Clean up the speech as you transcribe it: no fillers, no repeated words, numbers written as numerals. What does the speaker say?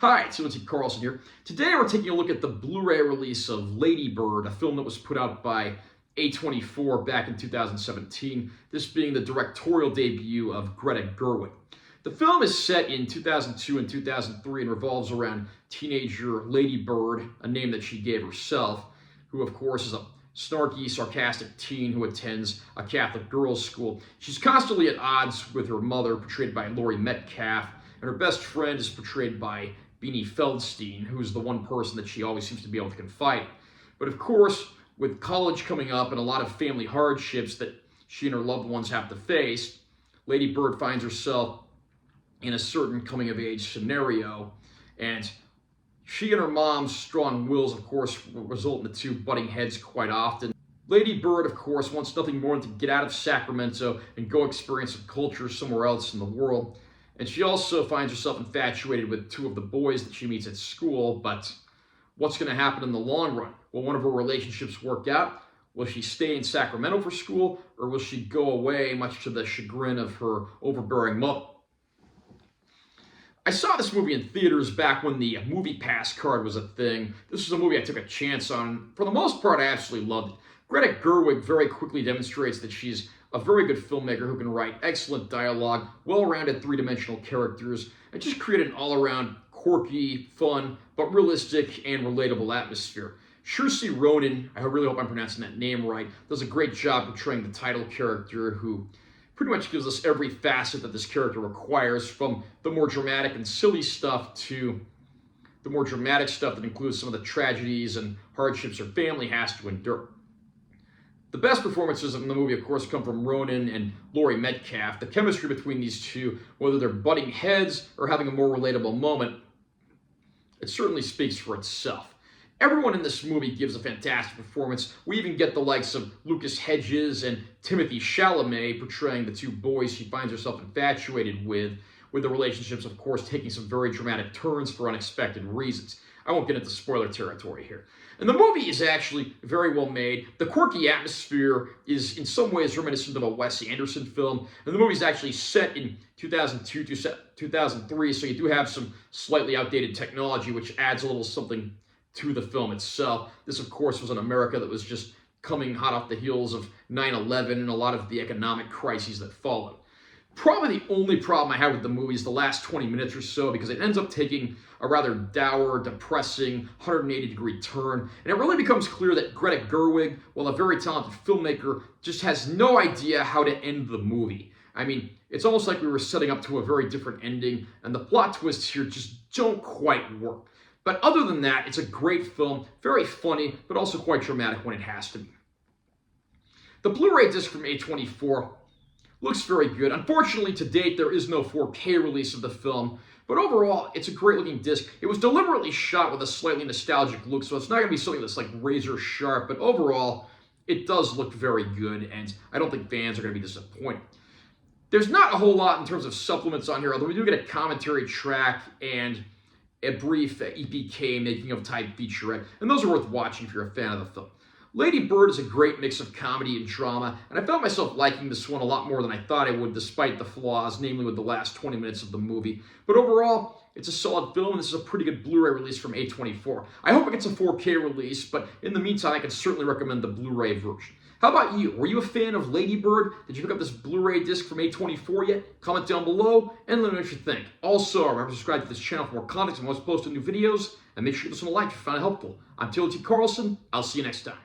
Hi, it's Timothy Carlson here. Today we're taking a look at the Blu-ray release of Lady Bird, a film that was put out by A24 back in 2017, this being the directorial debut of Greta Gerwig. The film is set in 2002 and 2003 and revolves around teenager Lady Bird, a name that she gave herself, who of course is a snarky, sarcastic teen who attends a Catholic girls' school. She's constantly at odds with her mother, portrayed by Laurie Metcalf, and her best friend is portrayed by Beanie Feldstein, who's the one person that she always seems to be able to confide in. But of course, with college coming up and a lot of family hardships that she and her loved ones have to face, Lady Bird finds herself in a certain coming-of-age scenario, and she and her mom's strong wills, of course, result in the two butting heads quite often. Lady Bird, of course, wants nothing more than to get out of Sacramento and go experience some culture somewhere else in the world. And she also finds herself infatuated with two of the boys that she meets at school, but what's going to happen in the long run? Will one of her relationships work out? Will she stay in Sacramento for school, or will she go away, much to the chagrin of her overbearing mother? I saw this movie in theaters back when the Movie Pass card was a thing. This was a movie I took a chance on. For the most part, I absolutely loved it. Greta Gerwig very quickly demonstrates that she's a very good filmmaker who can write excellent dialogue, well-rounded three-dimensional characters, and just create an all-around quirky, fun, but realistic and relatable atmosphere. Saoirse Ronan, I really hope I'm pronouncing that name right, does a great job portraying the title character, who pretty much gives us every facet that this character requires, from the more dramatic and silly stuff to the more dramatic stuff that includes some of the tragedies and hardships her family has to endure. The best performances in the movie, of course, come from Ronan and Laurie Metcalf. The chemistry between these two, whether they're butting heads or having a more relatable moment, it certainly speaks for itself. Everyone in this movie gives a fantastic performance. We even get the likes of Lucas Hedges and Timothée Chalamet portraying the two boys she finds herself infatuated with the relationships, of course, taking some very dramatic turns for unexpected reasons. I won't get into spoiler territory here. And the movie is actually very well made. The quirky atmosphere is in some ways reminiscent of a Wes Anderson film. And the movie is actually set in 2002 to 2003, so you do have some slightly outdated technology, which adds a little something to the film itself. This, of course, was an America that was just coming hot off the heels of 9/11 and a lot of the economic crises that followed. Probably the only problem I have with the movie is the last 20 minutes or so, because it ends up taking a rather dour, depressing, 180-degree turn, and it really becomes clear that Greta Gerwig, while a very talented filmmaker, just has no idea how to end the movie. I mean, it's almost like we were setting up to a very different ending, and the plot twists here just don't quite work. But other than that, it's a great film, very funny, but also quite dramatic when it has to be. The Blu-ray disc from A24 looks very good. Unfortunately, to date, there is no 4K release of the film, but overall, it's a great-looking disc. It was deliberately shot with a slightly nostalgic look, so it's not going to be something that's like razor sharp, but overall, it does look very good, and I don't think fans are going to be disappointed. There's not a whole lot in terms of supplements on here, although we do get a commentary track and a brief EPK making-of type featurette, and those are worth watching if you're a fan of the film. Lady Bird is a great mix of comedy and drama, and I found myself liking this one a lot more than I thought I would, despite the flaws, namely with the last 20 minutes of the movie. But overall, it's a solid film, and this is a pretty good Blu-ray release from A24. I hope it gets a 4K release, but in the meantime, I can certainly recommend the Blu-ray version. How about you? Were you a fan of Lady Bird? Did you pick up this Blu-ray disc from A24 yet? Comment down below and let me know what you think. Also, remember to subscribe to this channel for more content and once posting new videos, and make sure you give this one a like if you found it helpful. I'm Timothy Carlson. I'll see you next time.